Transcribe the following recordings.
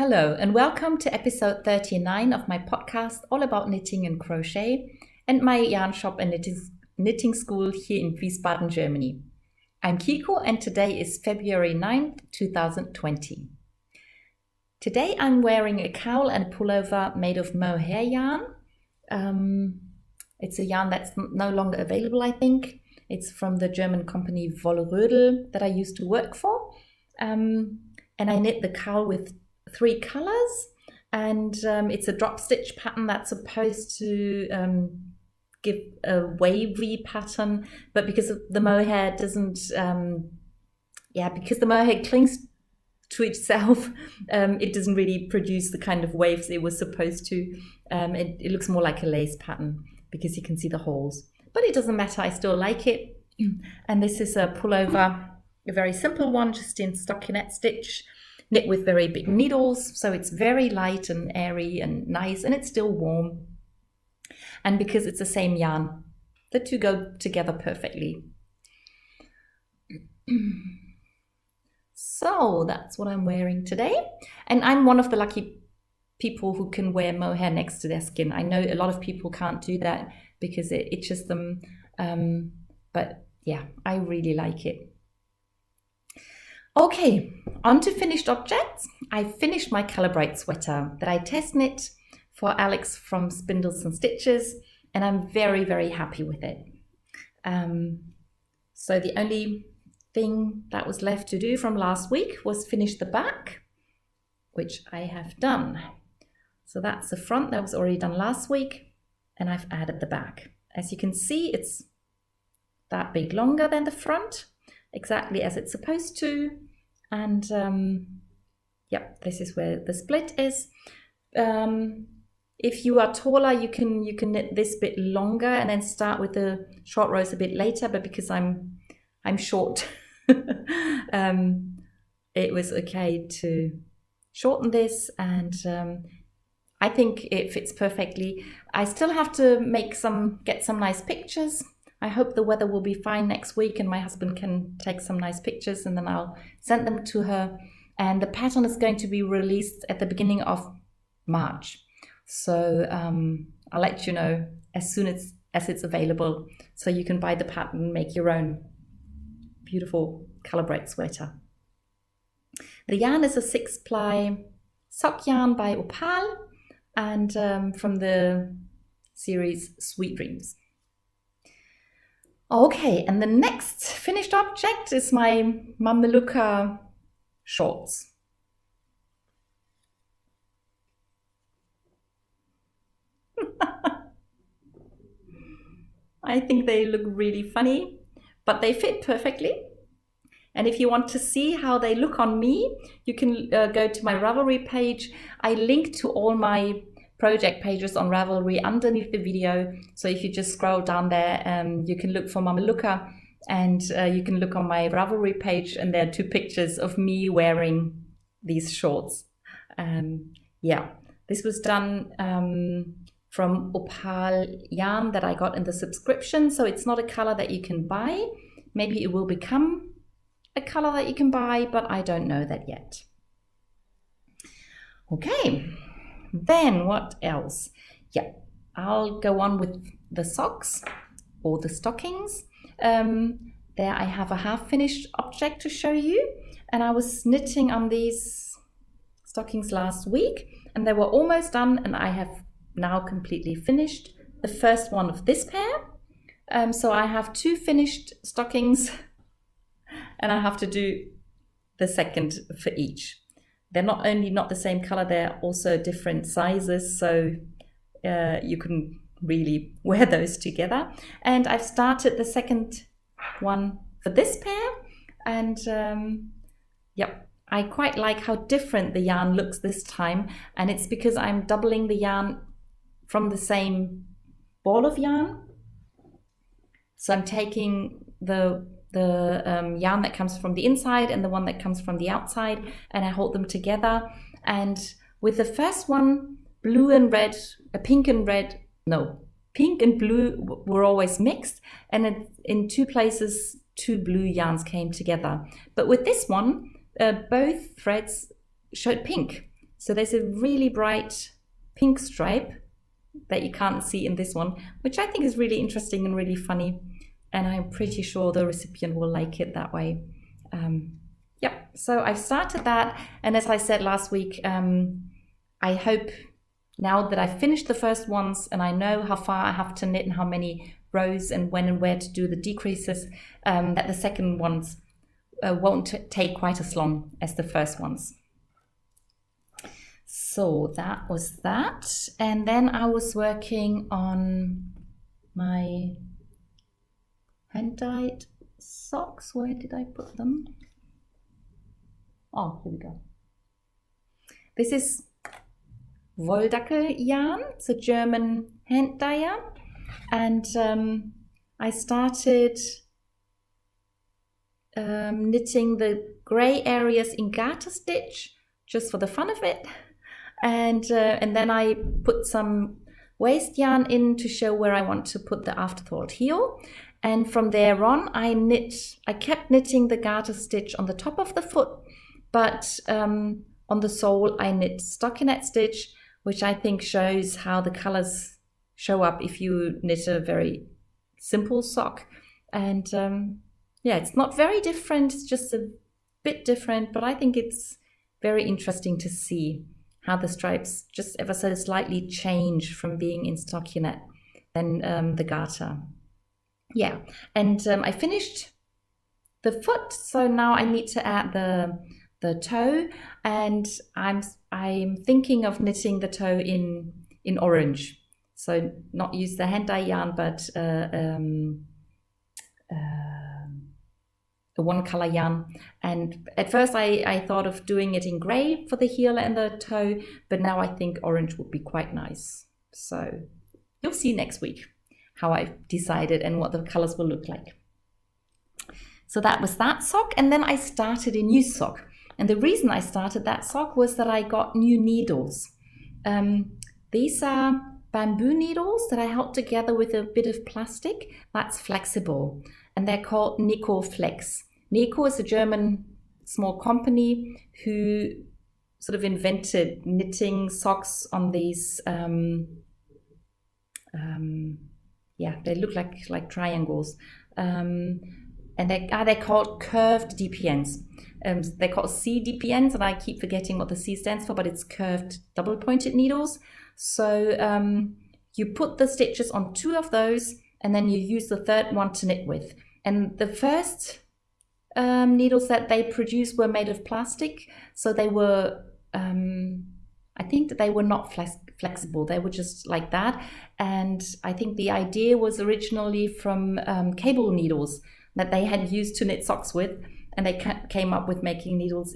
Hello and welcome to episode 39 of my podcast all about knitting and crochet and my yarn shop and knitting school here in Wiesbaden, Germany. I'm Kiko and today is February 9th, 2020. Today I'm wearing a cowl and a pullover made of mohair yarn. It's a yarn that's no longer available, I think. It's from the German company Wolle that I used to work for. And I knit the cowl with 3 colors, and it's a drop stitch pattern that's supposed to give a wavy pattern, but because the mohair doesn't, because the mohair clings to itself, it doesn't really produce the kind of waves it was supposed to. It looks more like a lace pattern because you can see the holes, but it doesn't matter, I still like it. And this is a pullover, a very simple one, just in stockinette stitch, knit with very big needles, so it's very light and airy and nice, and it's still warm. And because it's the same yarn, the two go together perfectly. So that's what I'm wearing today. And I'm one of the lucky people who can wear mohair next to their skin. I know a lot of people can't do that because it itches them, but yeah, I really like it. Okay, on to finished objects. I finished my Calibrate sweater that I test knit for Alex from Spindles and Stitches, and I'm very, very happy with it. So the only thing that was left to do from last week was finish the back, which I have done. So that's the front that was already done last week, and I've added the back. As you can see, it's that bit longer than the front, exactly as it's supposed to, and this is where the split is. If you are taller, you can knit this bit longer and then start with the short rows a bit later, but because I'm short, it was okay to shorten this, and I think it fits perfectly. I still have to get some nice pictures. I hope the weather will be fine next week and my husband can take some nice pictures, and then I'll send them to her. And the pattern is going to be released at the beginning of March. So I'll let you know as soon as it's available, so you can buy the pattern and make your own beautiful Calibrate sweater. The yarn is a 6-ply sock yarn by Opal and from the series Sweet Dreams. Okay, and the next finished object is my Mamelucker shorts. I think they look really funny, but they fit perfectly. And if you want to see how they look on me, you can go to my Ravelry page. I link to all my project pages on Ravelry underneath the video, so if you just scroll down there, you can look for Mamelucker, and you can look on my Ravelry page, and there are 2 pictures of me wearing these shorts. This was done from Opal yarn that I got in the subscription, so it's not a color that you can buy. Maybe it will become a color that you can buy, but I don't know that yet. Okay. Then what else? I'll go on with the socks or the stockings. There I have a half-finished object to show you, and I was knitting on these stockings last week, and they were almost done, and I have now completely finished the first one of this pair. So I have 2 finished stockings, and I have to do the second for each. They're not only not the same color, they're also different sizes, so you can really wear those together. And I've started the second one for this pair, and I quite like how different the yarn looks this time, and it's because I'm doubling the yarn from the same ball of yarn. So I'm taking the yarn that comes from the inside and the one that comes from the outside, and I hold them together. And with the first one, pink and blue were always mixed, and in 2 places 2 blue yarns came together. But with this one, both threads showed pink, So there's a really bright pink stripe that you can't see in this one, which I think is really interesting and really funny. And I'm pretty sure the recipient will like it that way. Yep, so I've started that. And as I said last week, I hope now that I've finished the first ones and I know how far I have to knit and how many rows and when and where to do the decreases, that the second ones won't take quite as long as the first ones. So that was that. And then I was working on my hand-dyed socks. Where did I put them? Oh, here we go. This is Wolldackel yarn. It's a German hand dyer. And I started knitting the grey areas in garter stitch just for the fun of it. And then I put some waste yarn in to show where I want to put the afterthought heel. And from there on, I kept knitting the garter stitch on the top of the foot, but on the sole, I knit stockinette stitch, which I think shows how the colors show up if you knit a very simple sock. And yeah, it's not very different, it's just a bit different, but I think it's very interesting to see how the stripes just ever so slightly change from being in stockinette than the garter. Yeah, and I finished the foot, so now I need to add the toe, and I'm thinking of knitting the toe in orange. So not use the hand dye yarn, but the one color yarn. And at first I thought of doing it in gray for the heel and the toe, but now I think orange would be quite nice. So you'll see next week how I've decided and what the colors will look like. So that was that sock, and then I started a new sock. And the reason I started that sock was that I got new needles. These are bamboo needles that I held together with a bit of plastic that's flexible, and they're called Nico Flex. Nico is a German small company who sort of invented knitting socks on these yeah, they look like triangles, and they're called curved DPNs. They're called CDPNs, and I keep forgetting what the C stands for, but it's curved double-pointed needles. So you put the stitches on 2 of those, and then you use the third one to knit with. And the first needles that they produced were made of plastic, so they were, I think that they were not flexible, they were just like that. And I think the idea was originally from cable needles that they had used to knit socks with, and they came up with making needles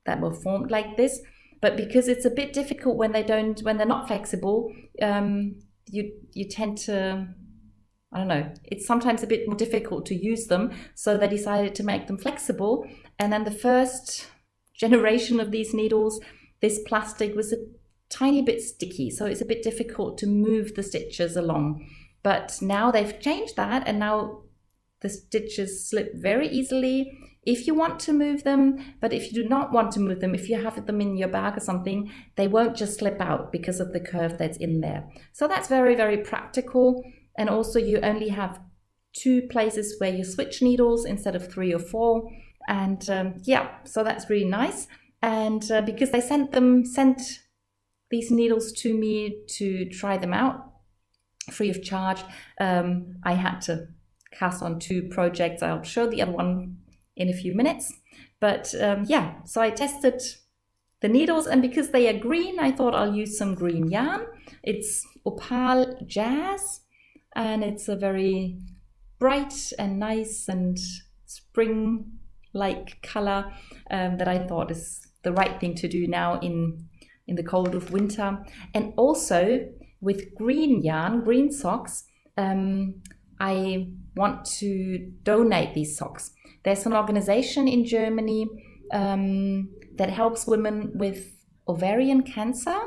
that were formed like this. But because it's a bit difficult when they're not flexible, you tend to, I don't know, it's sometimes a bit more difficult to use them. So they decided to make them flexible. And then the first generation of these needles, this plastic was a tiny bit sticky. So it's a bit difficult to move the stitches along. But now they've changed that, and now the stitches slip very easily if you want to move them. But if you do not want to move them, if you have them in your bag or something, they won't just slip out because of the curve that's in there. So that's very, very practical. And also you only have 2 places where you switch needles instead of 3 or 4. And yeah, so that's really nice. And because they sent these needles to me to try them out free of charge, I had to cast on 2 projects. I'll show the other one in a few minutes. But yeah, so I tested the needles, and because they are green, I thought I'll use some green yarn. It's Opal Jazz, and it's a very bright and nice and spring-like color that I thought is the right thing to do now in the cold of winter. And also with green yarn, green socks, I want to donate these socks. There's an organization in Germany that helps women with ovarian cancer,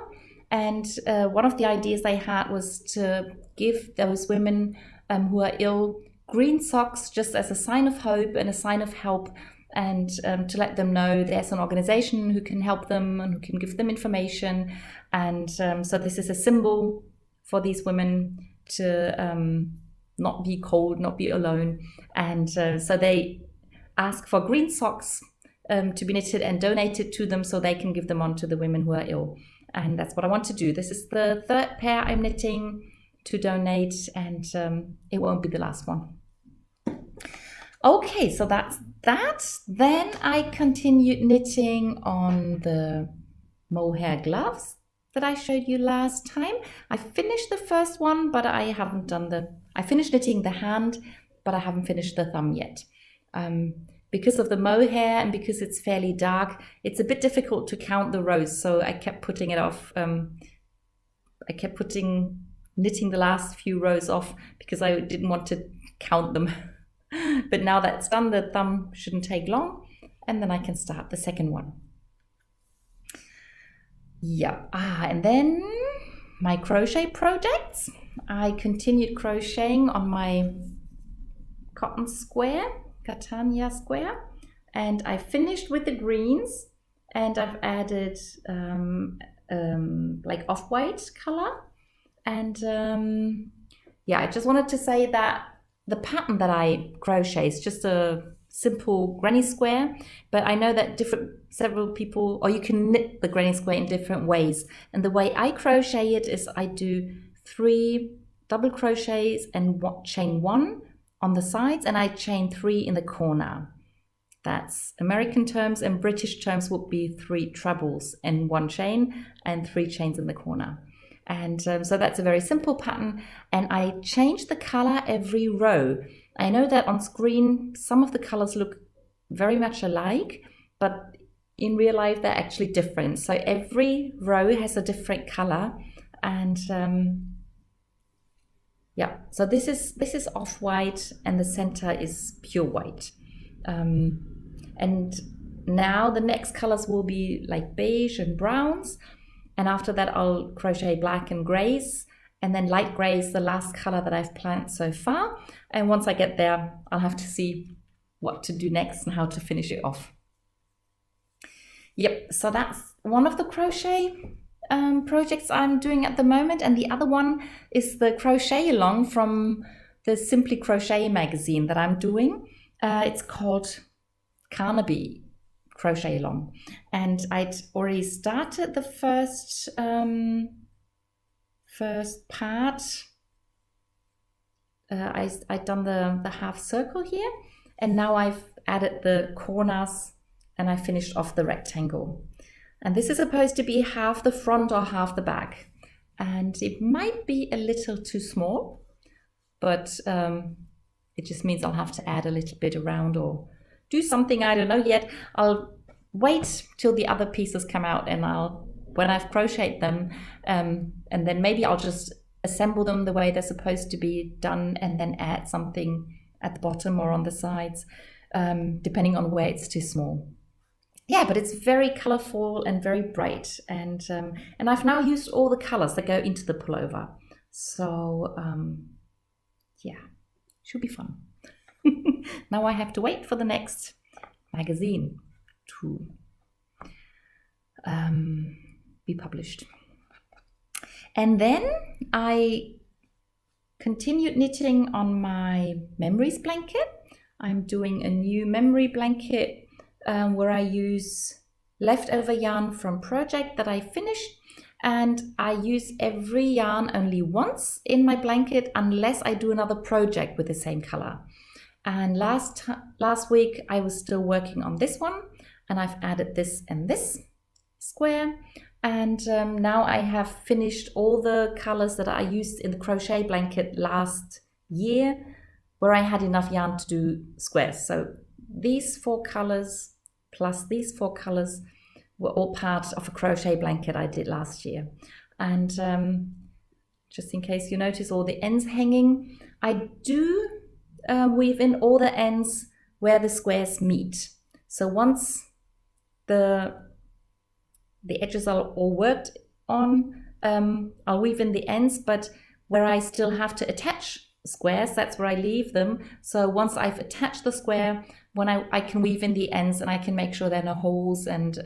and one of the ideas they had was to give those women who are ill green socks just as a sign of hope and a sign of help, and to let them know there's an organization who can help them and who can give them information. And so this is a symbol for these women to not be cold, not be alone. And so they ask for green socks to be knitted and donated to them so they can give them on to the women who are ill. And that's what I want to do. This is the third pair I'm knitting to donate, and it won't be the last one. Okay, so that's that. Then I continued knitting on the mohair gloves that I showed you last time. I finished the first one, but I haven't done I finished knitting the hand, but I haven't finished the thumb yet. Because of the mohair and because it's fairly dark, it's a bit difficult to count the rows, so I kept putting it off. I kept knitting the last few rows off because I didn't want to count them. But now that's done, the thumb shouldn't take long, and then I can start the second one. Yeah, and then my crochet projects. I continued crocheting on my cotton square, Catania square, and I finished with the greens, and I've added like off-white color. And yeah, I just wanted to say that the pattern that I crochet is just a simple granny square, but I know that several people, or you can knit the granny square in different ways. And the way I crochet it is I do 3 double crochets and chain 1 on the sides, and I chain 3 in the corner. That's American terms, and British terms would be 3 trebles and 1 chain and 3 chains in the corner. And so that's a very simple pattern, and I change the color every row. I know that on screen some of the colors look very much alike, but in real life they're actually different. So every row has a different color, and yeah, so this is off-white and the center is pure white. And now the next colors will be like beige and browns. And after that, I'll crochet black and grays, and then light gray is the last color that I've planned so far. And once I get there, I'll have to see what to do next and how to finish it off. Yep, so that's one of the crochet projects I'm doing at the moment. And the other one is the crochet along from the Simply Crochet magazine that I'm doing. It's called Carnaby Crochet Along, and I'd already started the first part. I'd done the half circle here, and now I've added the corners and I finished off the rectangle. And this is supposed to be half the front or half the back, and it might be a little too small, but it just means I'll have to add a little bit around or do something, I don't know yet. I'll wait till the other pieces come out, and when I've crocheted them, and then maybe I'll just assemble them the way they're supposed to be done, and then add something at the bottom or on the sides, depending on where it's too small. Yeah, but it's very colorful and very bright, and I've now used all the colors that go into the pullover. So yeah, should be fun. Now I have to wait for the next magazine to be published. And then I continued knitting on my memories blanket. I'm doing a new memory blanket where I use leftover yarn from Project that I finished, and I use every yarn only once in my blanket unless I do another project with the same color. And last week I was still working on this one, and I've added this and this square, and now I have finished all the colors that I used in the crochet blanket last year, where I had enough yarn to do squares. So these 4 colors plus these 4 colors were all part of a crochet blanket I did last year. And just in case you notice all the ends hanging, I do weave in all the ends where the squares meet. So once the edges are all worked on, I'll weave in the ends, but where I still have to attach squares, that's where I leave them. So once I've attached the square, when I can weave in the ends and I can make sure there are no holes and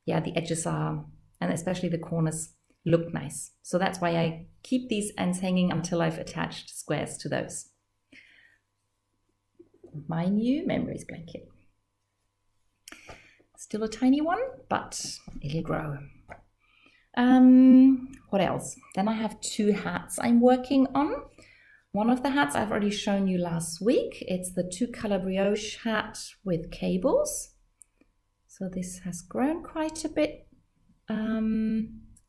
yeah, the edges are, and especially the corners look nice. So that's why I keep these ends hanging until I've attached squares to those. My new memories blanket. Still a tiny one, but it'll grow. What else? Then I have 2 hats I'm working on. One of the hats I've already shown you last week. It's the 2-color brioche hat with cables. So this has grown quite a bit.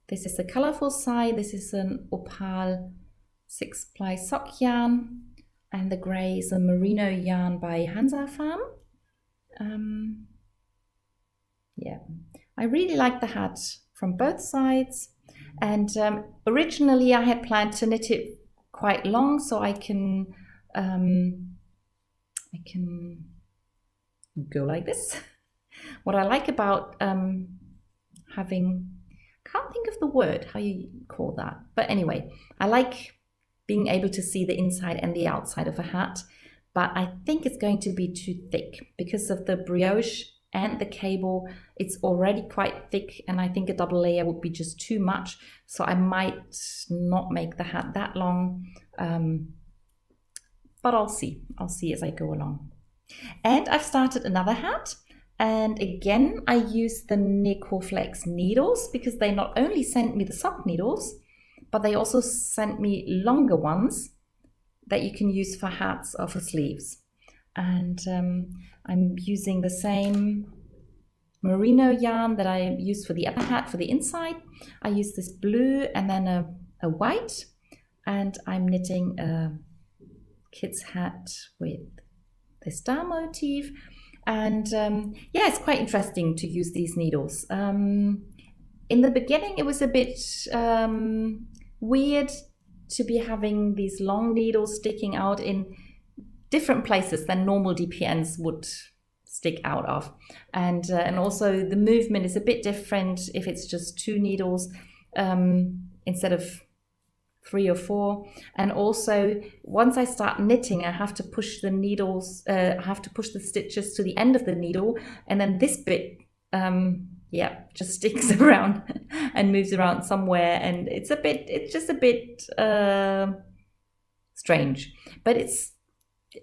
This is the colorful side. This is an opal 6-ply sock yarn. And the gray is a merino yarn by Hansa Farm. Yeah, I really like the hat from both sides. And originally I had planned to knit it quite long so I can go like this. What I like about having, can't think of the word, how you call that. But anyway, I like being able to see the inside and the outside of a hat, but I think it's going to be too thick because of the brioche and the cable. It's already quite thick and I think a double layer would be just too much. So I might not make the hat that long, but I'll see as I go along. And I've started another hat. And again, I use the Necoflex needles because they not only sent me the sock needles, but they also sent me longer ones that you can use for hats or for sleeves. And I'm using the same merino yarn that I used for the other hat for the inside. I use this blue and then a white, and I'm knitting a kid's hat with the star motif. And yeah, it's quite interesting to use these needles. In the beginning, it was a bit weird to be having these long needles sticking out in different places than normal DPNs would stick out of. And also the movement is a bit different if it's just 2 needles instead of 3 or 4. And also once I start knitting, I have to push the needles, I have to push the stitches to the end of the needle, and then this bit yeah, just sticks around and moves around somewhere, and it's just a bit strange. But it's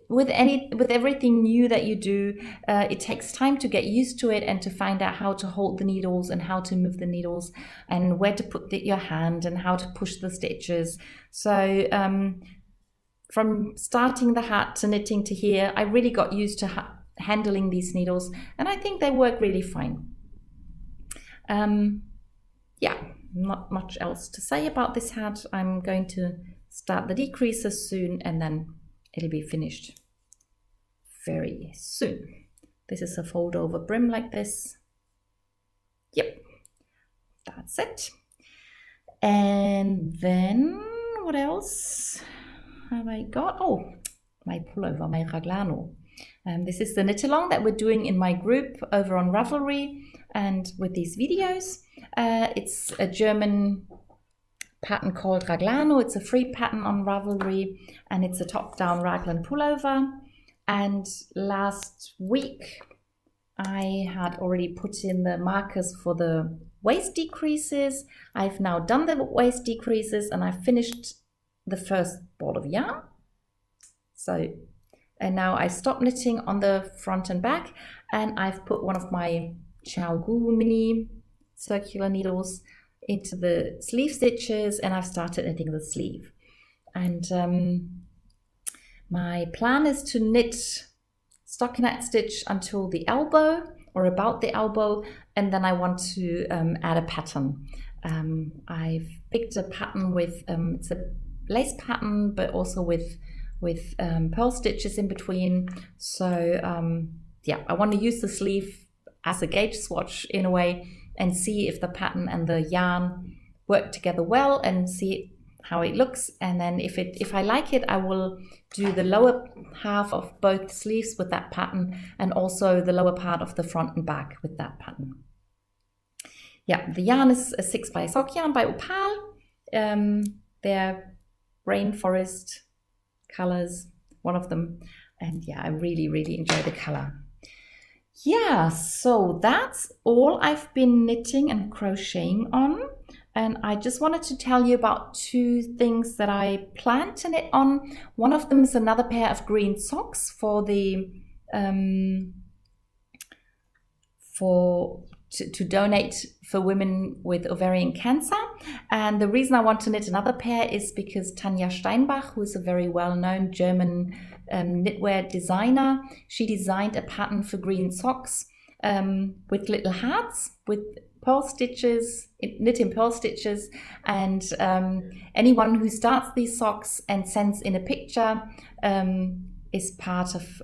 with everything new that you do, it takes time to get used to it and to find out how to hold the needles and how to move the needles and where to put your hand and how to push the stitches. So from starting the hat to knitting to here, I really got used to handling these needles, and I think they work really fine. Yeah, not much else to say about this hat. I'm going to start the decreases soon and then it'll be finished very soon. This is a fold over brim like this. Yep, that's it. And then what else have I got? Oh, my pullover, my Raglano. This is the knit along that we're doing in my group over on Ravelry and with these videos. It's a German pattern called Raglano. It's a free pattern on Ravelry, and it's a top-down raglan pullover. And last week I had already put in the markers for the waist decreases. I've now done the waist decreases and I've finished the first ball of yarn. And now I stopped knitting on the front and back, and I've put one of my chiaogoo mini circular needles into the sleeve stitches, and I've started knitting the sleeve. And my plan is to knit stockinette stitch until the elbow or about the elbow, and then I want to add a pattern. I've picked a pattern with it's a lace pattern, but also with pearl stitches in between. So yeah, I want to use the sleeve as a gauge swatch in a way and see if the pattern and the yarn work together well and see how it looks. And then if I like it, I will do the lower half of both sleeves with that pattern and also the lower part of the front and back with that pattern. Yeah, the yarn is a 6-ply sock yarn by Opal. They're rainforest colors, one of them. And yeah, I really, really enjoy the color. Yeah, so that's all I've been knitting and crocheting on. And I just wanted to tell you about two things that I plan to knit on. One of them is another pair of green socks for the to donate for women with ovarian cancer. And the reason I want to knit another pair is because Tanja Steinbach, who is a very well-known German knitwear designer, she designed a pattern for green socks with little hearts, with pearl stitches, knit in pearl stitches, and anyone who starts these socks and sends in a picture is part of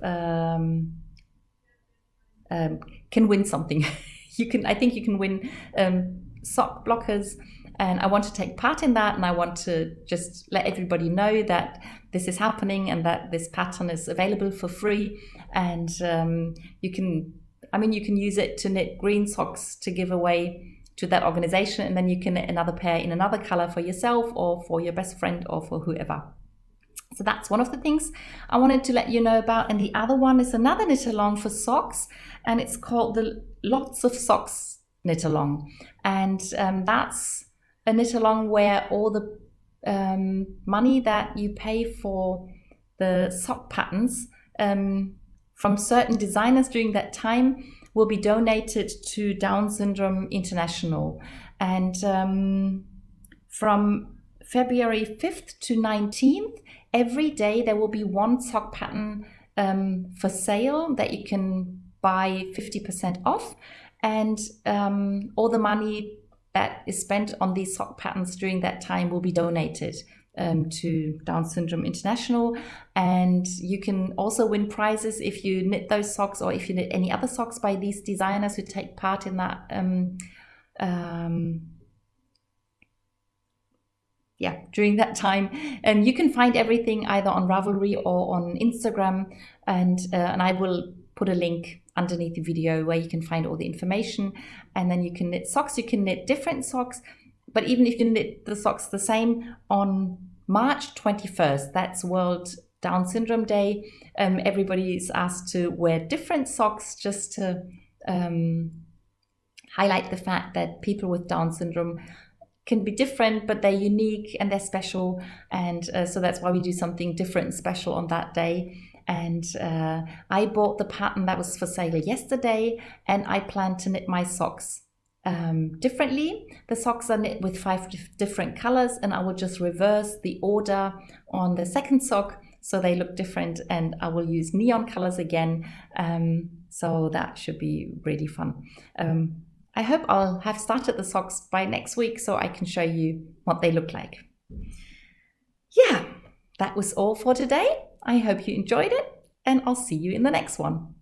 can win something. I think you can win sock blockers, and I want to take part in that, and I want to just let everybody know that this is happening and that this pattern is available for free, and you can use it to knit green socks to give away to that organization, and then you can knit another pair in another color for yourself or for your best friend or for whoever. So that's one of the things I wanted to let you know about. And the other one is another knit along for socks, and it's called the Lots of Socks knit along. And that's a knit along where all the money that you pay for the sock patterns from certain designers during that time will be donated to Down Syndrome International. And from February 5th to 19th, every day there will be one sock pattern for sale that you can buy 50% off, and all the money that is spent on these sock patterns during that time will be donated to Down Syndrome International. And you can also win prizes if you knit those socks, or if you knit any other socks by these designers who take part in that during that time. And you can find everything either on Ravelry or on Instagram, and I will put a link underneath the video where you can find all the information. And then you can knit socks. You can knit different socks, but even if you knit the socks the same, on March 21st, that's World Down Syndrome Day, everybody is asked to wear different socks, just to highlight the fact that people with Down syndrome can be different, but they're unique and they're special. And so that's why we do something different and special on that day. And I bought the pattern that was for sale yesterday, and I plan to knit my socks differently. The socks are knit with 5 different colors, and I will just reverse the order on the second sock so they look different, and I will use neon colors again. So that should be really fun. I hope I'll have started the socks by next week so I can show you what they look like. Yeah, that was all for today. I hope you enjoyed it, and I'll see you in the next one.